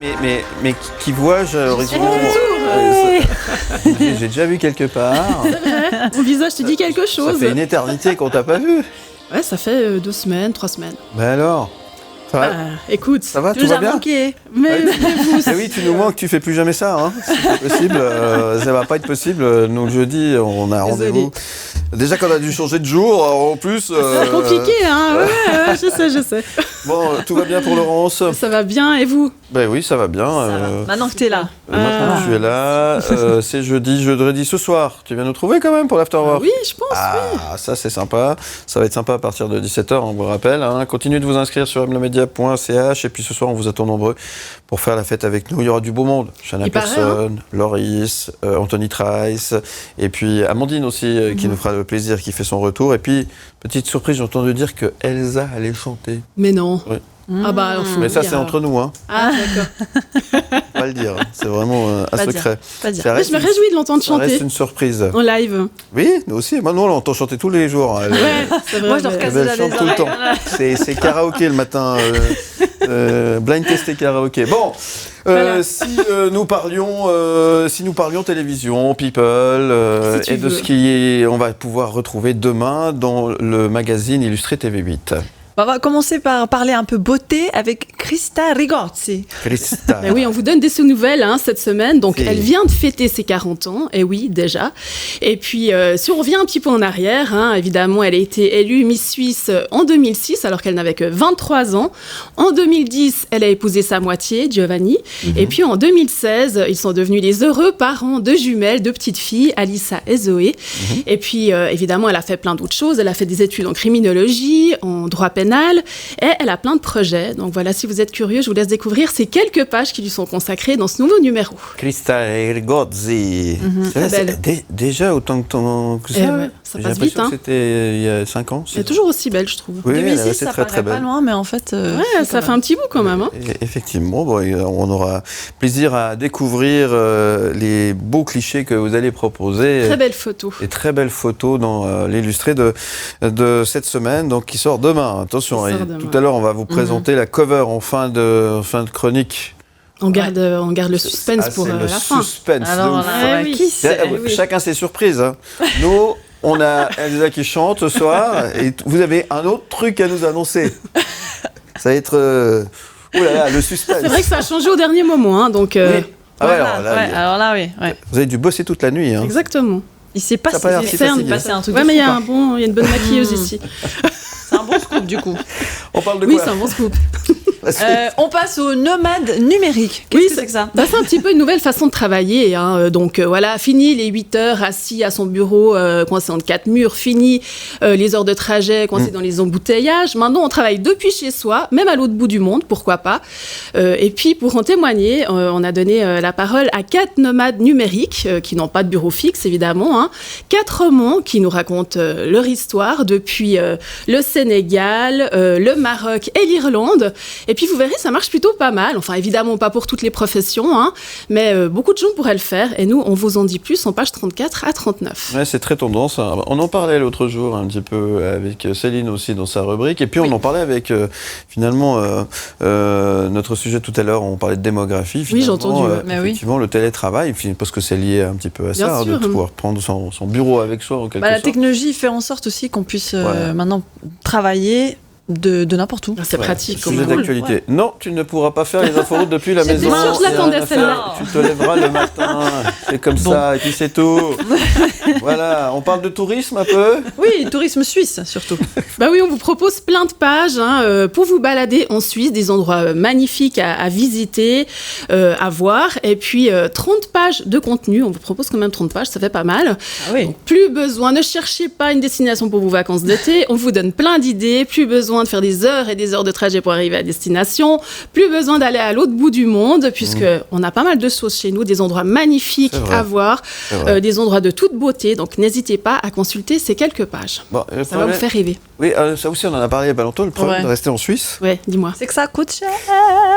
Mais qui vois-je j'ai déjà vu quelque part. Mon visage te dit quelque chose. Ça fait une éternité qu'on t'a pas vu. Ouais, ça fait 2 semaines, 3 semaines. Mais alors ça va écoute, ça va, tout va bien manqué. Mais oui, tu nous manques, tu fais plus jamais ça. Hein. C'est pas possible, ça va pas être possible. Nous, le jeudi, on a un rendez-vous. Déjà qu'on a dû changer de jour, en plus... C'est compliqué, hein. Ouais, je sais. Bon, tout va bien pour Laurence? Ça va bien, et vous? Ben oui, ça va bien. Maintenant que t'es là. Maintenant que tu es là, c'est jeudi ce soir. Tu viens nous trouver quand même pour l'afterwork? Oui, je pense, oui. Ça c'est sympa. Ça va être sympa à partir de 17h, on vous rappelle. Hein. Continuez de vous inscrire sur mlemedia.ch et puis ce soir, on vous attend nombreux pour faire la fête avec nous. Il y aura du beau monde. Shanna Persson, Loris, Anthony Trice et puis Amandine aussi qui nous fera le plaisir, qui fait son retour. Et puis, petite surprise, j'ai entendu dire que Elsa allait chanter. Mais non. Oui. Ah bah alors faut mais ça dire, c'est entre nous, hein. Ah d'accord. Pas le dire, c'est vraiment un secret. Pas dire. Mais je me réjouis de l'entendre Ça reste chanter une surprise. en live. Oui, nous aussi. Moi, nous, on l'entend chanter tous les jours. Elle, C'est vrai. Moi, je leur casse elle chante tout le temps. C'est karaoké le matin. Blind test et karaoké. Bon, Voilà. si nous parlions télévision, people, Si tu et de veux. ce qui on va pouvoir retrouver demain dans le magazine illustré TV8. On va commencer par parler un peu beauté avec Krista Rigozzi. Krista. Ben oui, on vous donne des nouvelles cette semaine. Donc, Si. elle vient de fêter ses 40 ans. Et oui, déjà. Et puis, si on revient un petit peu en arrière, évidemment, elle a été élue Miss Suisse en 2006, alors qu'elle n'avait que 23 ans. En 2010, elle a épousé sa moitié, Giovanni. Et puis, en 2016, ils sont devenus les heureux parents de jumelles, de petites filles, Alissa et Zoé. Et puis, évidemment, elle a fait plein d'autres choses. Elle a fait des études en criminologie, en droit pénal. Et elle a plein de projets. Donc voilà, si vous êtes curieux, je vous laisse découvrir ces quelques pages qui lui sont consacrées dans ce nouveau numéro. Krista Rigozzi. C'est belle. Déjà autant que ça. Eh ouais, ça J'ai passe l'impression vite, que c'était il y a 5 ans. Elle est toujours aussi belle, je trouve. Oui, elle 2006, restait ça très très paraît pas belle. loin, mais en fait... Ouais, ça fait un petit bout quand même. Et effectivement, bon, on aura plaisir à découvrir les beaux clichés que vous allez proposer. Très belle photo. Et très belles photos dans l'illustré de cette semaine, donc qui sort demain. Attention, Qui sort et demain. tout à l'heure, on va vous présenter la cover en fin de chronique. On garde le suspense pour c'est le la fin. suspense. de Alors, ouf. là, oui. qui c'est oui. Chacun ses surprises. Hein. Nous, on a Elsa qui chante ce soir, et vous avez un autre truc à nous annoncer. Ça va être... oh là là, le suspense. C'est vrai que ça a changé au dernier moment, donc... Oui. Ah ouais, Voilà, alors là, ouais, alors là, oui. Ouais. vous avez dû bosser toute la nuit. Hein. Exactement. Il s'est passé, Ça a pas l'air si facile. passé un truc Ouais, de mais il y fou, a quoi. une bonne maquilleuse ici. C'est un bon scoop, du coup. On parle de Oui, quoi? c'est un bon scoop. On passe au nomade numérique. Qu'est-ce que c'est que ça? C'est un petit peu une nouvelle façon de travailler. Donc voilà, fini les 8 heures assis à son bureau, coincé entre 4 murs, fini les heures de trajet coincé dans les embouteillages. Maintenant, on travaille depuis chez soi, même à l'autre bout du monde, pourquoi pas. Et puis, pour en témoigner, on a donné la parole à 4 nomades numériques qui n'ont pas de bureau fixe, évidemment. 4 romans qui nous racontent leur histoire depuis le Sénégal, le Maroc et l'Irlande. Et puis, vous verrez, ça marche plutôt pas mal. Enfin, évidemment, pas pour toutes les professions, mais beaucoup de gens pourraient le faire. Et nous, on vous en dit plus en pages 34 à 39. Ouais, c'est très tendance. On en parlait l'autre jour un petit peu avec Céline aussi dans sa rubrique. Et puis, on en parlait avec, finalement, notre sujet tout à l'heure. On parlait de démographie. Oui, j'ai Finalement, entendu. Mais oui. effectivement, le télétravail, parce que c'est lié un petit peu à Bien ça, sûr. de pouvoir prendre son bureau avec soi en quelque La sorte. technologie fait en sorte aussi qu'on puisse Ouais. maintenant travailler de n'importe où. C'est pratique. Sujet cool. d'actualité. Ouais. Non, tu ne pourras pas faire les inforoutes depuis la J'étais maison. sûre que je Il y a l'attendais, rien à celle-là. faire. Tu te lèveras le matin, c'est comme ça, et puis c'est tout. Voilà, on parle de tourisme un peu. Oui, tourisme suisse surtout. Bah oui, on vous propose plein de pages pour vous balader en Suisse, des endroits magnifiques à visiter, à voir. Et puis 30 pages de contenu. On vous propose quand même 30 pages, ça fait pas mal. Ah oui. Donc, plus besoin, ne cherchez pas une destination pour vos vacances d'été. On vous donne plein d'idées. Plus besoin de faire des heures et des heures de trajet pour arriver à destination. Plus besoin d'aller à l'autre bout du monde, puisque on a pas mal de choses chez nous, des endroits magnifiques C'est vrai. à voir, C'est vrai. des endroits de toute beauté. Donc n'hésitez pas à consulter ces quelques pages. Bon, le Ça va vous problème- faire rêver. Oui, ça aussi, on en a parlé il y a pas longtemps. Le problème Ouais. de rester en Suisse, Ouais, dis-moi. C'est que ça coûte cher.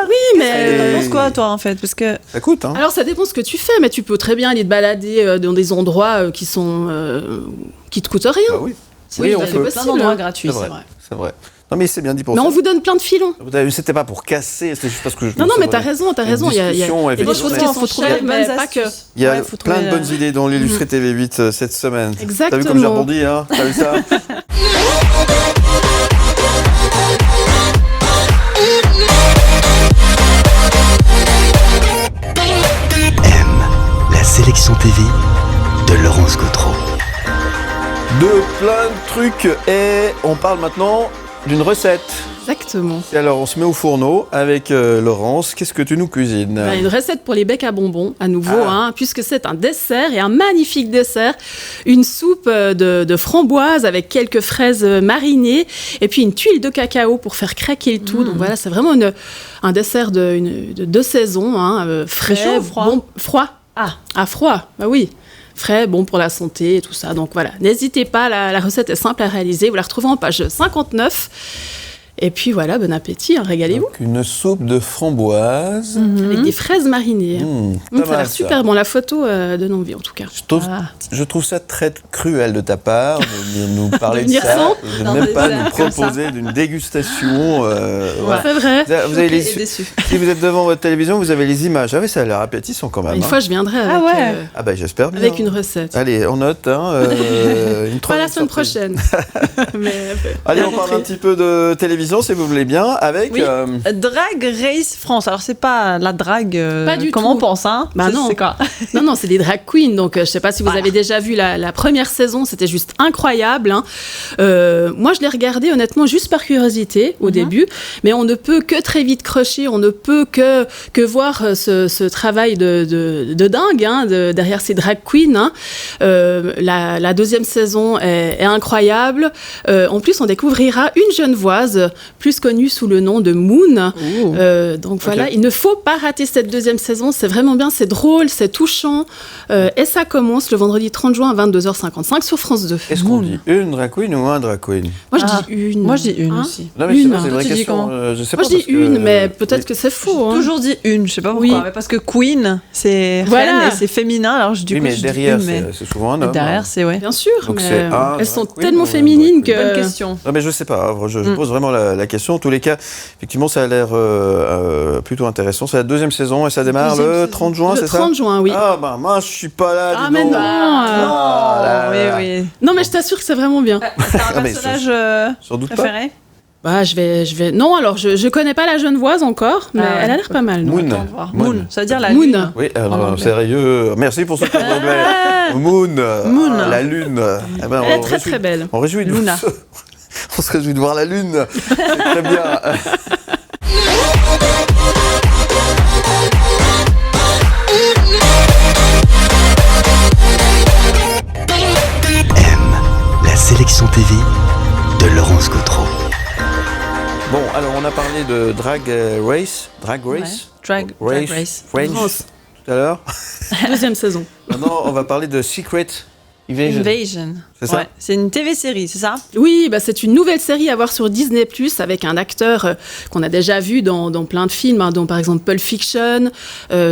Oui, T'en mais... penses quoi, toi, en fait? Parce que ça coûte, hein. Alors, ça dépend ce que tu fais, mais tu peux très bien aller te balader dans des endroits qui sont... qui te coûtent rien. Bah oui. C'est Oui, tout on à fait peut. plein possible. d'endroits hein. gratuits, c'est vrai. C'est vrai. Non, mais c'est bien dit pour Mais ça. on vous donne plein de filons. C'était pas pour casser, c'était juste parce que je Non, mais t'as raison. Il y a des choses qui sont chères, mais pas que. Il y a plein de bonnes idées dans l'illustré TV8 cette semaine. Exactement. T'as vu comme j'ai rebondi, hein? T'as vu ça? La sélection TV de Laurence Gautreau. De plein de trucs et on parle maintenant d'une recette. Exactement. Et alors on se met au fourneau avec Laurence. Qu'est-ce que tu nous cuisines? Une recette pour les becs à bonbons, à nouveau, puisque c'est un dessert et un magnifique dessert. Une soupe de framboises avec quelques fraises marinées et puis une tuile de cacao pour faire craquer le tout. Donc voilà, c'est vraiment un dessert de saison, frais, chaud ou froid? bon, froid. Ah, froid, bah oui. Frais, bon pour la santé et tout ça. Donc voilà, n'hésitez pas, la recette est simple à réaliser. Vous la retrouvez en page 59. Et puis voilà, bon appétit, régalez-vous. Donc, une soupe de framboises. Avec des fraises marinées. Ça a l'air super. super bon, la photo donne envie en tout cas. Je trouve ça très cruel de ta part de nous parler de venir ça sans. et de même pas nous proposer d'une dégustation. Voilà. C'est vrai. Vous avez si vous êtes devant votre télévision, vous avez les images. Ah oui, ça a l'air appétissant quand même. Une fois, je viendrai avec, j'espère bien. avec une recette. Allez, on note. Une Pas la semaine surprise. prochaine. Mais, Allez, on parle un petit peu de télévision, si vous voulez bien, avec... Oui, Drag Race France. Alors, c'est pas la drague Pas du comme tout. on pense, hein? Bah non. C'est quoi? Non, c'est des drag queens. Donc, je sais pas si vous avez déjà vu la première saison. C'était juste incroyable. Moi, je l'ai regardé honnêtement juste par curiosité au début. Mais on ne peut que très vite crocher. On ne peut que voir ce travail de dingue derrière ces drag queens. La deuxième saison est incroyable. En plus, on découvrira une Genevoise, plus connue sous le nom de Moon. Donc voilà, il ne faut pas rater cette deuxième saison. C'est vraiment bien, c'est drôle, c'est touchant. Et ça commence le vendredi 30 juin à 22h55 sur France 2. Est-ce qu'on dit une drag queen ou un drag queen? Moi, je dis une. Moi, je dis une aussi. Non, mais Une. c'est une vraie Tu dis question. comment Je sais Moi, pas je dis parce que- une, mais peut-être que c'est faux. J'ai toujours dit une, je sais pas pourquoi. Oui. Mais parce que queen, c'est Voilà. reine et c'est féminin. Alors, du Oui, coup, mais je dis derrière, une, mais c'est souvent un homme. derrière, c'est ouais. Bien sûr, Donc mais c'est un elles sont drag queen tellement ou un féminines drag que... Bonne question. Non, mais je sais pas. Je pose vraiment la question. En tous les cas, effectivement, ça a l'air plutôt intéressant. C'est la deuxième saison et ça démarre Deuxième le saison. 30 juin, Le c'est ça? 30 juin, oui. Ah, bah, moi, je suis pas là. Ah, dis mais donc. non. là, là. Oui. Non, mais je t'assure que c'est vraiment bien. T'as un mais personnage Sans doute pas. préféré? Bah, je vais... Non, alors, je connais pas la Genevoise encore, mais Ah ouais. elle a l'air pas mal. non. Moon. Moon, ça veut dire la Moon. lune. Oui, En alors, anglais. sérieux. Merci pour ce cours d'anglais. Moon. Moon. La lune. Eh ben, Elle est on très réjouit- très belle. On réjouit de Luna. On se réjouit de voir la lune. C'est très bien. La sélection TV de Laurence Gautreau. Bon, alors on a parlé de Drag Race. Drag Race. Drag Race. French, France. tout à l'heure. Deuxième saison. Maintenant, on va parler de Secret Invasion. Invasion. C'est ça? Ouais. C'est une TV-série, c'est ça? Oui, bah c'est une nouvelle série à voir sur Disney+, avec un acteur qu'on a déjà vu dans plein de films, dont par exemple Pulp Fiction,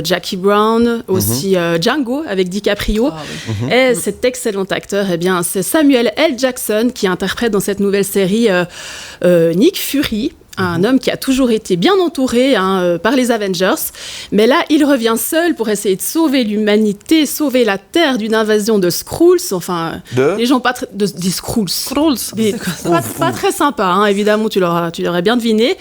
Jackie Brown, aussi Django avec DiCaprio. Et cet excellent acteur, eh bien, c'est Samuel L. Jackson qui interprète dans cette nouvelle série Nick Fury. Un homme qui a toujours été bien entouré par les Avengers. Mais là, il revient seul pour essayer de sauver l'humanité, sauver la Terre d'une invasion de Skrulls. Enfin, les gens pas très... des Skrulls. Des- pas très sympa, évidemment, tu l'aurais bien deviné.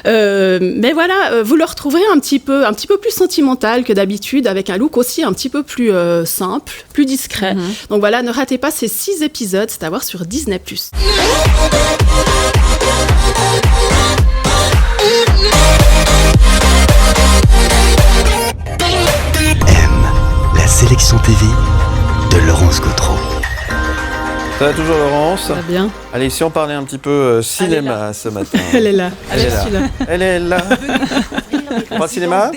Mais voilà, vous le retrouverez un petit peu plus sentimental que d'habitude, avec un look aussi un petit peu plus simple, plus discret. Donc voilà, ne ratez pas ces 6 épisodes, c'est à voir sur Disney+. La sélection TV de Laurence Gautreau. Ça va toujours, Laurence? Ça va bien. Allez, si on parlait un petit peu cinéma ce matin. Elle est là. Elle est là. Je suis là. Elle est là. On parle de cinéma ?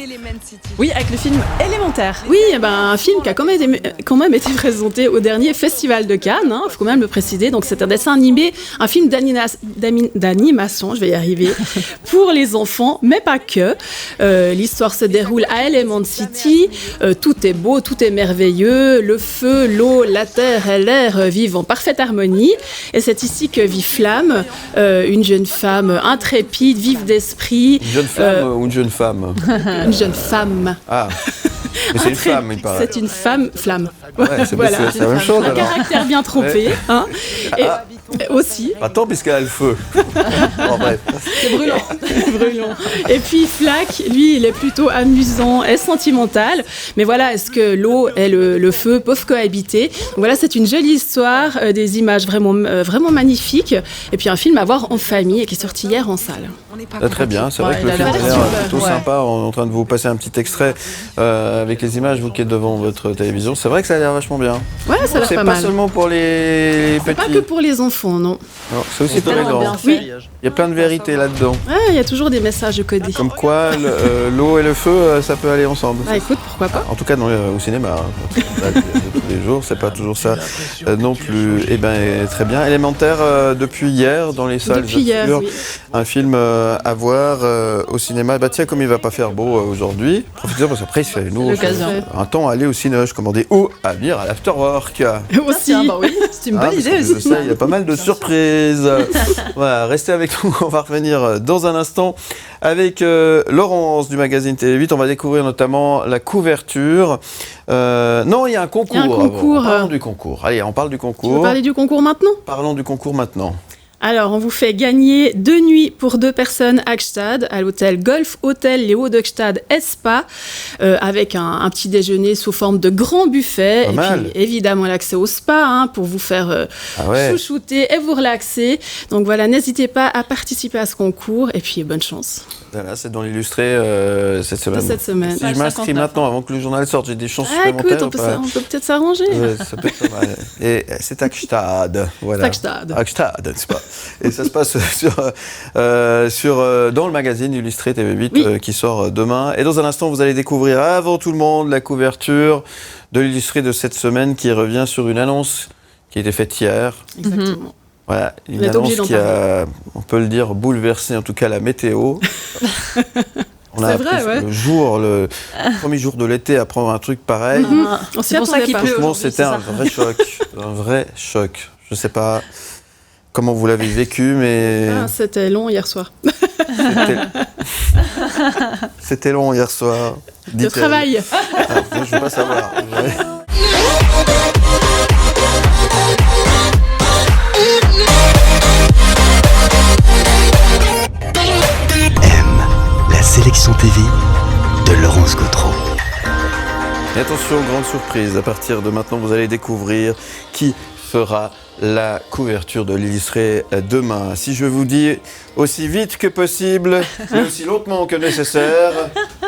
Oui, avec le film Élémentaire. Oui, un film qui a quand même été présenté au dernier Festival de Cannes, il faut quand même le préciser. Donc c'est un dessin animé, un film d'animation, je vais y arriver, pour les enfants, mais pas que. L'histoire se déroule à Element City. Tout est beau, tout est merveilleux. Le feu, l'eau, la terre et l'air vivent en parfaite harmonie. Et c'est ici que vit Flamme, une jeune femme intrépide, vive d'esprit. Une jeune femme ou une jeune femme ? Une jeune femme. Ah, mais c'est une femme, il paraît. C'est une femme Flamme. Ouais, c'est c'est la même chose Un alors. caractère bien trompé. Et aussi. Attends, puisqu'elle a le feu. Bon, bref. C'est brûlant. Brûlant. Et puis Flack, lui, il est plutôt amusant et sentimental. Mais voilà, est-ce que l'eau et le feu peuvent cohabiter ? Donc voilà, c'est une jolie histoire, des images vraiment magnifiques. Et puis un film à voir en famille et qui est sorti hier en salle. Très bien, c'est vrai que le film a l'air plutôt sympa. On est en train de vous passer un petit extrait avec les images, vous qui êtes devant votre télévision. C'est vrai que ça a l'air vachement bien. Ouais, ça a l'air c'est pas pas mal. seulement pour les petits. Pas que pour les enfants, non. Non, c'est aussi pour les grands. Oui. Il y a plein de vérités là-dedans. Ouais, il y a toujours des messages codés. Comme quoi, l'eau et le feu, ça peut aller ensemble. Bah écoute, pourquoi pas. En tout cas, au cinéma, de tous les jours, c'est pas toujours ça non plus. Eh bien, très bien. Élémentaire depuis hier dans les salles. Depuis hier, oui. Un film à voir au cinéma. Bah tiens, comme il va pas faire beau aujourd'hui, profitez-en parce qu'après il fait lourd. L'occasion. Un temps à aller au cinéma, je commandais ou à venir à l'afterwork. Aussi. Oui, c'est une bonne idée parce que aussi. ça, il y a pas mal de surprises. Voilà, restez avec nous. On va revenir dans un instant avec Laurence du magazine Télé 8. On va découvrir notamment la couverture. Non, il y a un concours. Il y a un concours. Parlons du concours. Allez, on parle du Tu concours. veux parler du concours maintenant ? Parlons du concours maintenant. Alors, on vous fait gagner 2 nuits pour 2 personnes à Gstad, à l'hôtel Golf Hôtel Les Hauts de Gstad Spa, avec un petit déjeuner sous forme de grand buffet. Pas et mal. puis, évidemment, l'accès au spa pour vous faire chouchouter et vous relaxer. Donc voilà, n'hésitez pas à participer à ce concours et puis bonne chance. Voilà, c'est dans l'illustré cette semaine. Cette semaine. Si je m'inscris maintenant, avant que le journal sorte, j'ai des chances Ah, écoute, supplémentaires. on peut peut-être s'arranger. Ouais, ça peut être pas mal. Et c'est à Gstad, voilà. C'est à Gstad. À Gstad, n'est-ce pas ? Et ça se passe dans le magazine illustré TV8 qui sort demain. Et dans un instant, vous allez découvrir avant tout le monde la couverture de l'illustré de cette semaine qui revient sur une annonce qui a été faite hier. Exactement. Voilà, une annonce qui a, on peut le dire, bouleversé en tout cas la météo. On a appris le premier jour de l'été à prendre un truc pareil. C'est pour ça qu'il pleut. Franchement, c'était un vrai choc. Un vrai choc. Je ne sais pas comment vous l'avez vécu, mais... C'était long hier soir. C'était long hier soir. Le travail. Je ne veux pas savoir. La sélection TV de Laurence Gautreau. Et attention, grande surprise, à partir de maintenant, vous allez découvrir qui fera la couverture de l'illustré demain. Si je vous dis aussi vite que possible, mais aussi lentement que nécessaire,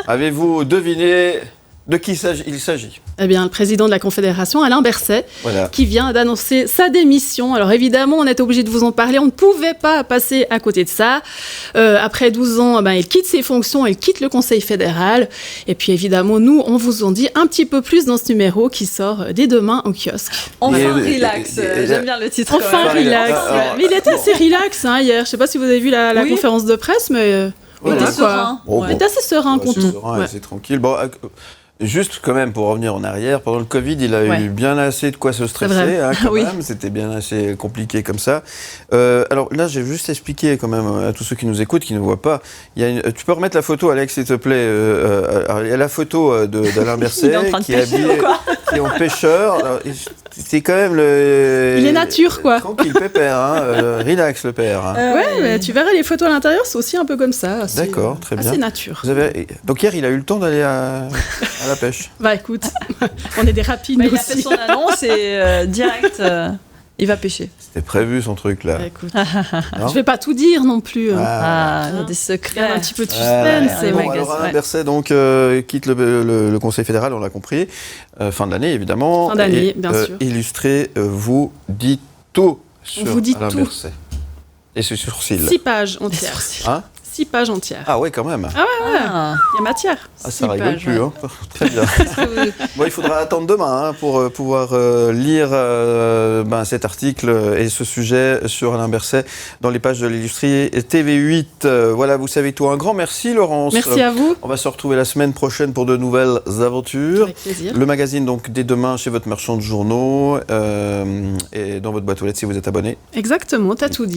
avez-vous deviné de qui il s'agit ? Eh bien, le président de la Confédération, Alain Berset, qui vient d'annoncer sa démission. Alors évidemment, on est obligé de vous en parler. On ne pouvait pas passer à côté de ça. Après 12 ans, il quitte ses fonctions, il quitte le Conseil fédéral. Et puis évidemment, nous, on vous en dit un petit peu plus dans ce numéro qui sort dès demain au kiosque. Enfin relax, j'aime bien le titre. Enfin relax. Mais il était assez relax hier. Je ne sais pas si vous avez vu la conférence de presse, mais... Il était serein. Il était assez serein contre nous. C'est tranquille. Bon, juste quand même pour revenir en arrière, pendant le Covid, il a eu bien assez de quoi se stresser, quand même. C'était bien assez compliqué comme ça. Alors là, j'ai juste expliqué quand même à tous ceux qui nous écoutent, qui ne voient pas. Tu peux remettre la photo, Alex, s'il te plaît. Il y a la photo d'Alain Berset qui est habillé, qui est en pêcheur. Alors, c'est quand même il est nature, quoi. Tranquille, pépère, relax le père. Mais tu verras les photos à l'intérieur, c'est aussi un peu comme ça. D'accord, très bien. Assez nature. Donc hier, il a eu le temps d'aller à la pêche. Bah écoute, on est des rapides aussi. Il a fait son annonce et direct, il va pêcher. C'était prévu son truc là. Bah, écoute, je vais pas tout dire non plus. Il y a des secrets. Un petit peu de suspense. Alors Alain Berset donc quitte le Conseil fédéral, on l'a compris. Fin de l'année évidemment. Fin d'année, bien sûr. Illustré vous dit tout sur Alain Berset. Et ses sourcils. 6 pages entières. 6 6 pages entières. Ah ouais, quand même. Ah ouais, il y a matière. Ah, ça rigole plus, hein. Très bien. Bon, il faudra attendre demain pour pouvoir lire cet article et ce sujet sur Alain Berset dans les pages de l'Illustré TV8. Voilà, vous savez tout. Un grand merci, Laurence. Merci à vous. On va se retrouver la semaine prochaine pour de nouvelles aventures. Avec plaisir. Le magazine, donc, dès demain chez votre marchand de journaux et dans votre boîte aux lettres si vous êtes abonné. Exactement, t'as tout dit.